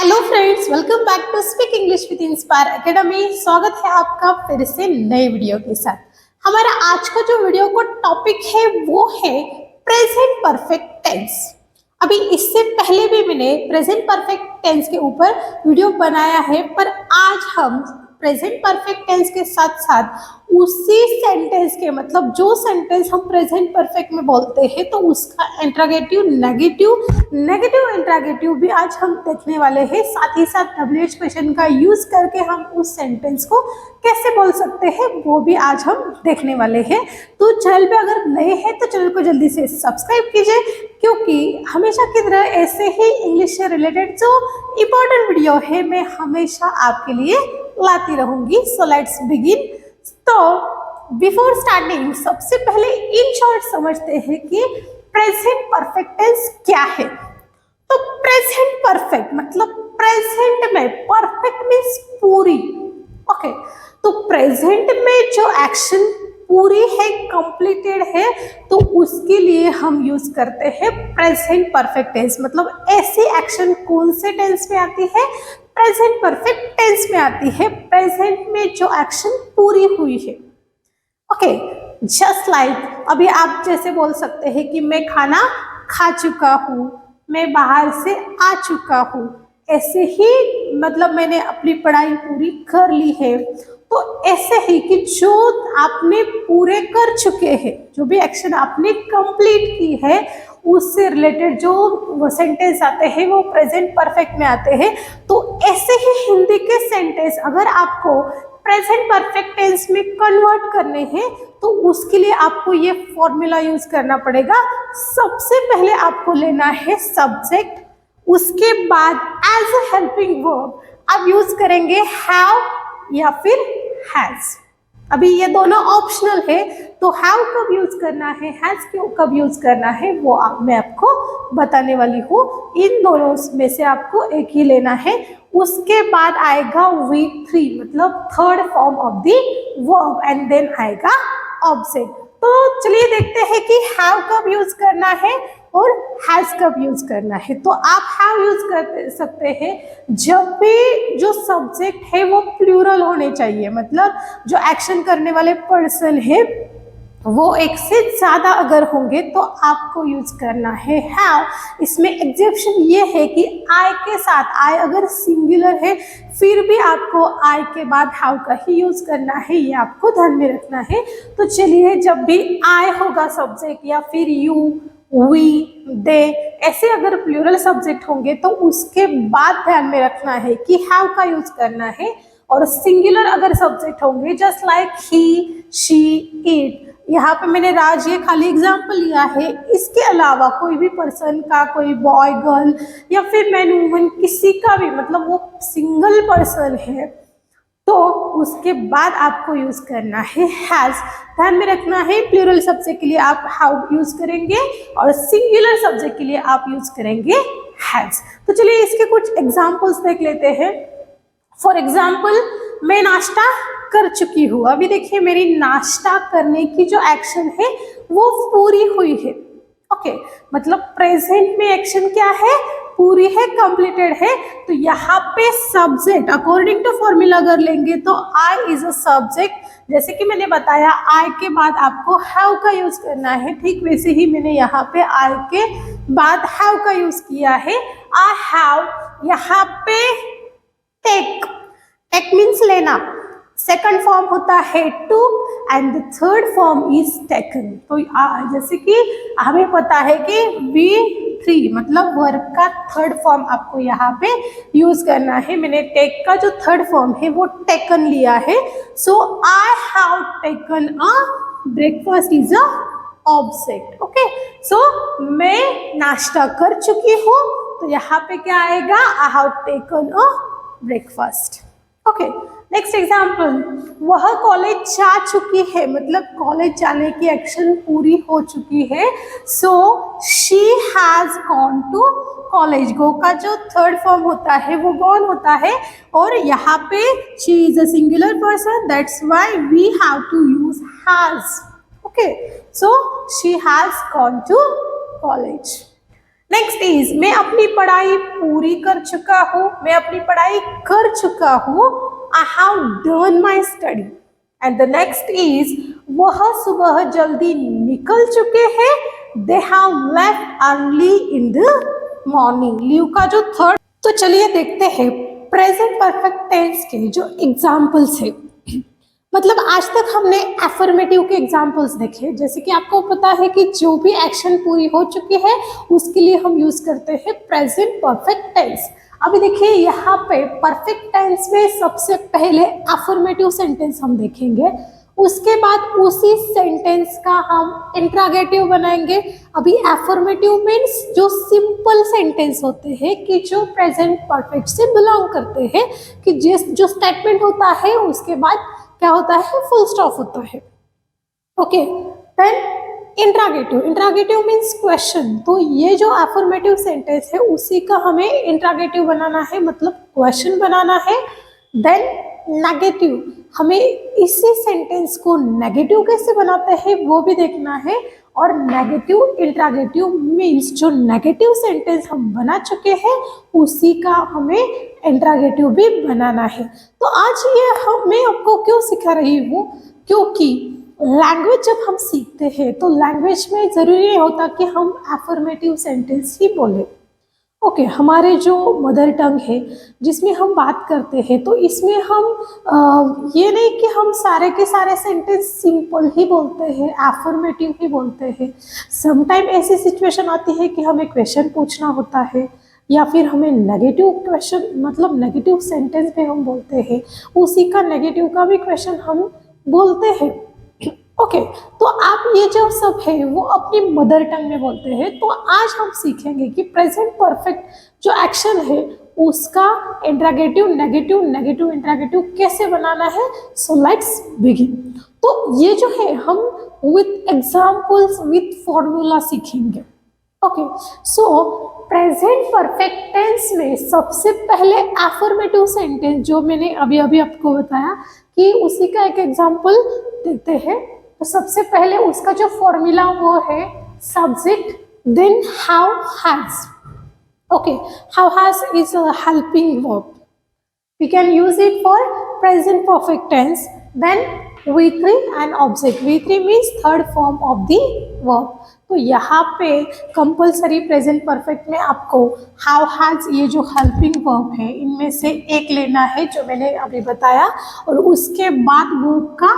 Hello friends, welcome back to Speak English with Inspire Academy. स्वागत है आपका फिर से नए वीडियो के साथ। हमारा आज का जो वीडियो का टॉपिक है वो है प्रेजेंट परफेक्ट टेंस। अभी इससे पहले भी मैंने प्रेजेंट परफेक्ट टेंस के ऊपर वीडियो बनाया है, पर आज हम प्रेजेंट परफेक्ट टेंस के साथ साथ उसी सेंटेंस के मतलब जो सेंटेंस हम प्रेजेंट परफेक्ट में बोलते हैं तो उसका इंट्रोगेटिव नेगेटिव इंट्रोगेटिव भी आज हम देखने वाले हैं। साथ ही साथ WH क्वेश्चन का यूज करके हम उस सेंटेंस को कैसे बोल सकते हैं वो भी आज हम देखने वाले हैं। तो चैनल पे अगर नए हैं तो चैनल को जल्दी से सब्सक्राइब कीजिए, क्योंकि हमेशा की तरह ऐसे ही इंग्लिश से रिलेटेड जो इम्पोर्टेंट वीडियो है मैं हमेशा आपके लिए लाती रहूंगी। सो लेट्स बिगिन। तो बिफोर स्टार्टिंग सबसे पहले इन शॉर्ट समझते हैं कि प्रेजेंट परफेक्ट टेंस क्या है। तो प्रेजेंट परफेक्ट मतलब प्रेजेंट में, परफेक्ट मीन्स पूरी। ओके, तो प्रेजेंट में जो एक्शन पूरी है, कंप्लीटेड है, तो उसके लिए हम यूज करते हैं प्रेजेंट परफेक्ट टेंस। मतलब ऐसी एक्शन कौन से टेंस में आती है? प्रेजेंट परफेक्ट टेंस में आती है, प्रेजेंट में जो एक्शन पूरी हुई है। ओके, जस्ट लाइक अभी आप जैसे बोल सकते हैं कि मैं खाना खा चुका हूँ, मैं बाहर से आ चुका हूँ, ऐसे ही मतलब मैंने अपनी पढ़ाई पूरी कर ली है। तो ऐसे ही कि जो आपने पूरे कर चुके हैं, जो भी एक्शन आपने कंप्लीट की है, उससे रिलेटेड जो सेंटेंस आते हैं वो प्रेजेंट परफेक्ट में आते हैं। तो ऐसे ही हिंदी के सेंटेंस अगर आपको प्रेजेंट परफेक्ट टेंस में कन्वर्ट करने हैं तो उसके लिए आपको ये फॉर्मूला यूज करना पड़ेगा। सबसे पहले आपको लेना है सब्जेक्ट, उसके बाद एज अ हेल्पिंग वर्ब आप यूज करेंगे हैव या फिर हैज। अभी ये दोनों ऑप्शनल है, तो हैव कब यूज करना है, हैज कब यूज करना है वो मैं आपको बताने वाली हूँ। इन दोनों में से आपको एक ही लेना है। उसके बाद आएगा V3 मतलब third form of the verb and then आएगा ऑब्जेक्ट। तो चलिए देखते हैं कि हैव कब यूज करना है और हैज कब यूज करना है। तो आप हैव यूज कर सकते हैं जब भी जो सब्जेक्ट है वो प्लूरल होने चाहिए, मतलब जो एक्शन करने वाले पर्सन है वो एक से ज्यादा अगर होंगे तो आपको यूज करना है हैव। इसमें एग्जेप्शन ये है कि आई के साथ, आई अगर सिंगुलर है फिर भी आपको आई के बाद हैव का ही यूज करना है, ये आपको ध्यान में रखना है। तो चलिए, जब भी आई होगा सब्जेक्ट या फिर यू, वी, दे, ऐसे अगर प्लूरल सब्जेक्ट होंगे तो उसके बाद ध्यान में रखना है कि हैव का यूज करना है। और सिंगुलर अगर सब्जेक्ट होंगे just like he, she, it, यहाँ पे मैंने राज ये खाली एग्जाम्पल लिया है, इसके अलावा कोई भी पर्सन का, कोई बॉय, गर्ल या फिर मैन, वुमन, किसी का भी मतलब वो सिंगल पर्सन है तो उसके बाद आपको यूज करना है हैज। ध्यान में रखना है प्लूरल सब्जेक्ट के लिए आप हैव यूज करेंगे और सिंगुलर सब्जेक्ट के लिए आप यूज करेंगे हैज। तो चलिए इसके कुछ एग्जाम्पल्स देख लेते हैं। फॉर एग्जाम्पल, मैं नाश्ता कर चुकी हूँ। अभी देखिए मेरी नाश्ता करने की जो एक्शन है वो पूरी हुई है। ओके, मतलब प्रेजेंट में एक्शन क्या है, पूरी है, कंप्लीटेड है। तो यहाँ पे सब्जेक्ट अकॉर्डिंग टू फॉर्मूला अगर लेंगे तो आई इज अ सब्जेक्ट। जैसे कि मैंने बताया आई के बाद आपको हैव का यूज करना है, ठीक वैसे ही मैंने यहाँ पे आई के बाद हैव का यूज किया है। आई हैव, यहाँ पे टेक, टेक मीन्स लेना, सेकंड फॉर्म होता है took and the third form is taken. तो जैसे कि हमें पता है कि V3 मतलब वर्ब का थर्ड फॉर्म आपको यहाँ पे यूज करना है। मैंने टेक का जो थर्ड फॉर्म है वो टेकन लिया है। So I have taken a breakfast is a object. Okay, so मैं नाश्ता कर चुकी हूँ, तो यहाँ पे क्या आएगा, आई have taken a breakfast. Okay, next example, वह कॉलेज जा चुकी है मतलब कॉलेज जाने की एक्शन पूरी हो चुकी है। So she has gone to college. Go का जो थर्ड फॉर्म होता है वो गॉन होता है और यहाँ पे she is a singular person, that's why we have to use has. Okay, so she has gone to college. Next is मैं अपनी पढ़ाई पूरी कर चुका हूँ, मैं अपनी पढ़ाई कर चुका हूँ, I have done my study. And the next is वह सुबह जल्दी निकल चुके हैं, they have left early in the morning. Leave का जो थर्ड, तो चलिए देखते हैं प्रेजेंट परफेक्ट टेंस के जो एग्जाम्पल्स है। मतलब आज तक हमने एफर्मेटिव के एग्जाम्पल्स देखे, जैसे कि आपको पता है कि जो भी एक्शन पूरी हो चुकी है उसके लिए हम यूज करते हैं प्रेजेंट परफेक्ट टेंस। अभी देखिए यहाँ पे परफेक्ट टेंस में सबसे पहले एफर्मेटिव सेंटेंस हम देखेंगे, उसके बाद उसी सेंटेंस का हम इंट्रागेटिव बनाएंगे। अभी एफर्मेटिव मीन्स जो सिंपल सेंटेंस होते हैं कि जो प्रेजेंट परफेक्ट से बिलोंग करते हैं, कि जो स्टेटमेंट होता है उसके बाद क्या होता है, फुल स्टॉप होता है। Okay, then interrogative means question. तो ये जो एफर्मेटिव सेंटेंस है उसी का हमें इंट्रागेटिव बनाना है, मतलब क्वेश्चन बनाना है। देन नेगेटिव, हमें इसी सेंटेंस को नेगेटिव कैसे बनाते हैं वो भी देखना है। और नेगेटिव इंट्रागेटिव मीन्स जो नेगेटिव सेंटेंस हम बना चुके हैं उसी का हमें इंट्रागेटिव भी बनाना है। तो आज ये मैं आपको क्यों सिखा रही हूँ, क्योंकि लैंग्वेज जब हम सीखते हैं तो लैंग्वेज में ज़रूरी नहीं होता कि हम एफर्मेटिव सेंटेंस ही बोलें। ओके, हमारे जो मदर टंग है जिसमें हम बात करते हैं तो इसमें हम ये नहीं कि हम सारे के सारे सेंटेंस सिंपल ही बोलते हैं, एफर्मेटिव ही बोलते हैं। समटाइम ऐसी सिचुएशन आती है कि हमें क्वेश्चन पूछना होता है या फिर हमें नेगेटिव क्वेश्चन, मतलब नेगेटिव सेंटेंस भी हम बोलते हैं, उसी का नेगेटिव का भी क्वेश्चन हम बोलते हैं। ओके, तो आप ये जो सब है वो अपनी मदर टंग में बोलते हैं। तो आज हम सीखेंगे कि प्रेजेंट परफेक्ट जो एक्शन है उसका इंट्रागेटिव नेगेटिव, नेगेटिव इंट्रागेटिव कैसे बनाना है। So let's begin. तो ये जो है हम विथ एग्जाम्पल्स विथ फॉर्मूला सीखेंगे। Okay, so present perfect tense में सबसे पहले एफर्मेटिव सेंटेंस जो मैंने अभी अभी आपको बताया कि उसी का एक एग्जाम्पल देखते हैं। तो सबसे पहले उसका जो फॉर्मूला वो है subject then have has. Okay, have has is a helping verb, we can use it for present perfect tense. Then V3 and object, V3 means third form of the verb. तो यहाँ पे compulsory present perfect में आपको have has ये जो helping verb है इनमें से एक लेना है जो मैंने अभी बताया, और उसके बाद वर्ब का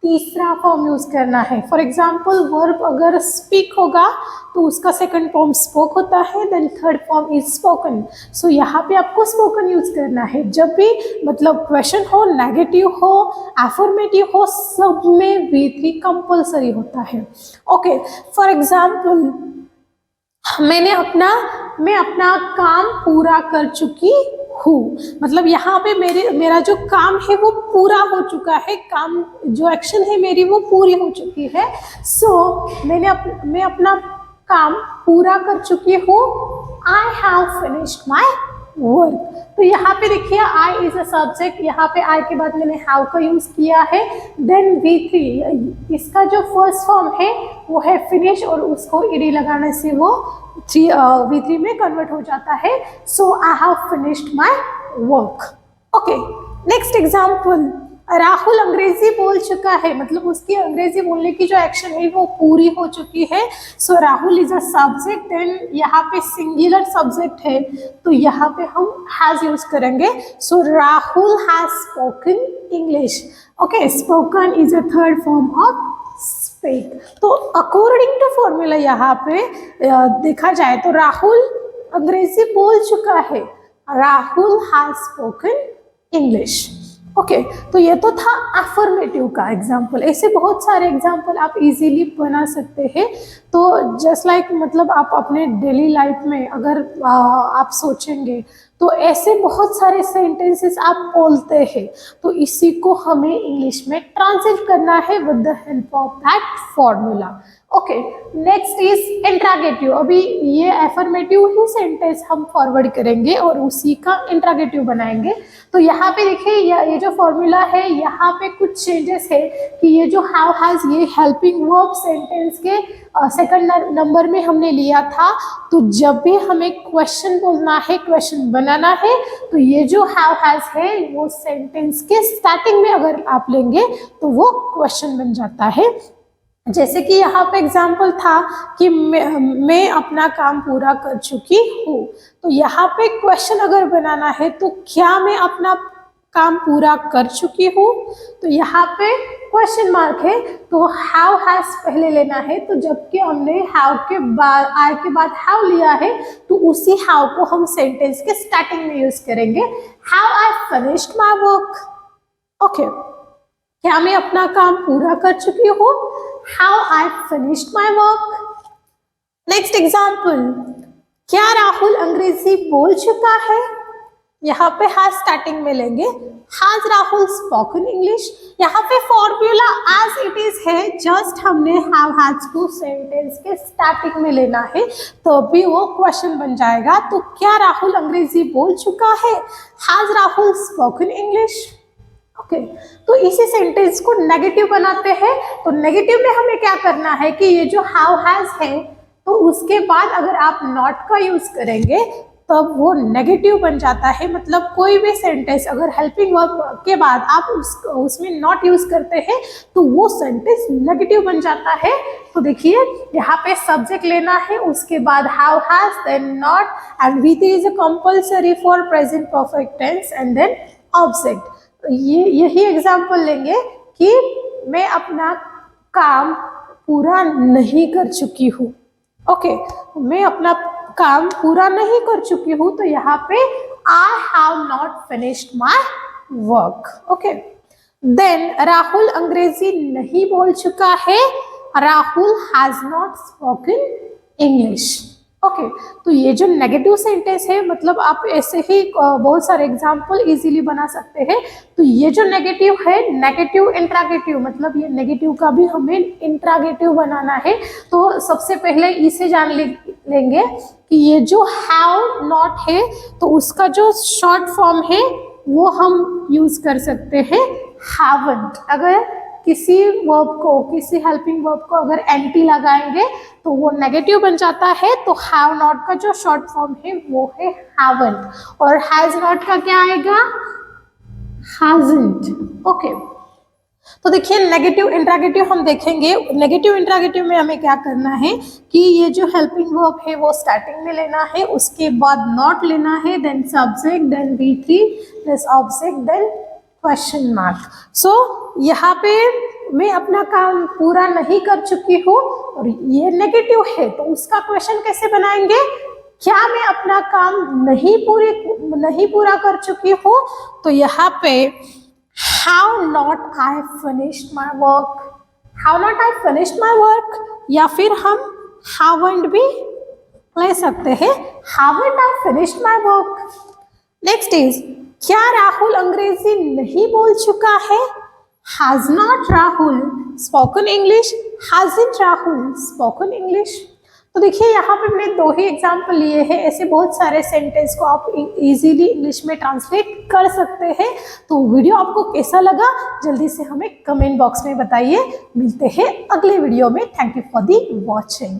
तीसरा फॉर्म यूज करना है। फॉर एग्जाम्पल वर्ब अगर स्पीक होगा तो उसका सेकंड फॉर्म स्पोक होता है, then third form is spoken. So यहाँ पे आपको स्पोकन यूज करना है। जब भी मतलब क्वेश्चन हो, नेगेटिव हो, एफर्मेटिव हो, सब में V3 कंपल्सरी होता है। ओके, फॉर एग्जाम्पल मैं अपना काम पूरा कर चुकी हूँ, मतलब यहाँ पे मेरा जो काम है वो पूरा हो चुका है, काम जो एक्शन है मेरी वो पूरी हो चुकी है। सो मैं अपना काम पूरा कर चुकी हूँ, आई हैव फिनिश्ड माई वर्क। तो यहाँ पे देखिए आई इज अ सब्जेक्ट, यहाँ पे आई के बाद मैंने हैव का यूज किया है। देन V3, इसका जो फर्स्ट फॉर्म है वो है फिनिश और उसको ईडी लगाने से वो V3 में कन्वर्ट हो जाता है। So I have finished my work. Okay, next example, Rahul अंग्रेजी बोल चुका है, मतलब उसकी अंग्रेजी बोलने की जो एक्शन है वो पूरी हो चुकी है। So Rahul is a subject, then यहाँ पे सिंगुलर सब्जेक्ट है तो यहाँ पे हम हैज यूज करेंगे। So Rahul has spoken English. Okay, spoken is a third form of speak. तो अकॉर्डिंग टू फॉर्मूला यहाँ पे देखा जाए तो राहुल अंग्रेजी बोल चुका है, Rahul has spoken English. Okay, तो ये तो था एफर्मेटिव का एग्जाम्पल। ऐसे बहुत सारे एग्जाम्पल आप इजीली बना सकते हैं। तो जस्ट लाइक मतलब आप अपने डेली लाइफ में अगर आप सोचेंगे तो ऐसे बहुत सारे सेंटेंसेस आप बोलते हैं, तो इसी को हमें इंग्लिश में ट्रांसलेट करना है with the help of that formula. Okay, next is interrogative. अभी ये एफर्मेटिव ही सेंटेंस हम फॉरवर्ड करेंगे और उसी का इंट्रागेटिव बनाएंगे। तो यहाँ पे देखिए ये जो फॉर्मूला है यहाँ पे कुछ चेंजेस है कि ये जो हैव हैज ये हेल्पिंग वर्ब सेंटेंस के सेकंड नंबर में हमने लिया था। तो जब भी हमें क्वेश्चन बोलना है, क्वेश्चन बनाना है, तो ये जो हैव हैज है वो सेंटेंस के स्टार्टिंग में अगर आप लेंगे तो वो क्वेश्चन बन जाता है। जैसे कि यहाँ पे एग्जाम्पल था कि मैं अपना काम पूरा कर चुकी हूँ, तो यहाँ पे क्वेश्चन अगर बनाना है तो क्या मैं अपना काम पूरा कर चुकी हूँ, तो यहाँ पे क्वेश्चन मार्क है, तो हैव हैज पहले लेना है। तो जबकि हमने हैव के बाद आई के बाद हैव लिया है, तो उसी हैव को हम सेंटेंस के स्टार्टिंग में यूज करेंगे। Have I finished my work, okay, क्या मैं अपना काम पूरा कर चुकी हूँ, have I finished my work. Next example, क्या राहुल अंग्रेजी बोल चुका है, यहाँ पे हैज स्टार्टिंग में लेंगे, हैज राहुल स्पोकन इंग्लिश। यहाँ पे फॉर्मूला एज इट इज है, जस्ट हमने हैव हैज को सेंटेंस के स्टार्टिंग में लेना है, तो भी वो क्वेश्चन बन जाएगा। तो क्या राहुल अंग्रेजी बोल चुका है, has Rahul spoken English, okay. तो इसी सेंटेंस को नेगेटिव बनाते हैं। तो नेगेटिव में हमें क्या करना है कि ये जो हैव हैज है, तो उसके बाद अगर आप नॉट का यूज करेंगे तब वो नेगेटिव बन जाता है। मतलब कोई भी सेंटेंस अगर हेल्पिंग वर्ब के बाद आप उसमें नॉट यूज करते हैं तो वो सेंटेंस नेगेटिव बन जाता है। तो देखिए यहाँ पे सब्जेक्ट लेना है, उसके बाद have has, then not, and वीथ is compulsory for present perfect tense, and then object. यही एग्जाम्पल लेंगे कि मैं अपना काम पूरा नहीं कर चुकी हूँ, ओके, मैं अपना काम पूरा नहीं कर चुकी हूँ, तो यहाँ पे I have not finished my work, okay. Then Rahul अंग्रेजी नहीं बोल चुका है, Rahul has not spoken English, okay. तो ये जो नेगेटिव सेंटेंस है, मतलब आप ऐसे ही बहुत सारे एग्जाम्पल इजीली बना सकते हैं। तो ये जो नेगेटिव है, नेगेटिव इंट्रागेटिव, मतलब ये नेगेटिव का भी हमें इंट्रागेटिव बनाना है। तो सबसे पहले इसे जान लेंगे कि ये जो हैव नॉट है, तो उसका जो शॉर्ट फॉर्म है वो हम यूज कर सकते हैं हैवंट। अगर किसी वर्ब को, किसी हेल्पिंग वर्ब को अगर एंटी लगाएंगे तो वो नेगेटिव बन जाता है। तो हैव नॉट का जो शॉर्ट फॉर्म है वो है हैवंट, और हैज नॉट का क्या आएगा, हैजंट, ओके। तो देखिए नेगेटिव इंट्रागेटिव हम देखेंगे। नेगेटिव इंट्रागेटिव में हमें क्या करना है कि ये जो हेल्पिंग वर्ब है वो स्टार्टिंग में लेना है, उसके बाद नॉट लेना है, then subject, then V3, plus object, then question mark. So यहाँ पे मैं अपना काम पूरा नहीं कर चुकी हूँ और ये नेगेटिव है, तो उसका क्वेश्चन कैसे बनाएंगे, क्या मैं अपना काम नहीं पूरा कर चुकी हूँ, तो यहाँ पे how not I finished my work, how not I finished my work, या फिर हम हावंट भी ले सकते हैं, haven't I finished my work. Next is, क्या राहुल अंग्रेजी नहीं बोल चुका है, has not Rahul spoken English, hasn't Rahul spoken English. तो देखिए यहाँ पे मैंने दो ही एग्जाम्पल लिए हैं, ऐसे बहुत सारे सेंटेंस को आप इजीली इंग्लिश में ट्रांसलेट कर सकते हैं। तो वीडियो आपको कैसा लगा जल्दी से हमें कमेंट बॉक्स में बताइए। मिलते हैं अगले वीडियो में। Thank you for the watching.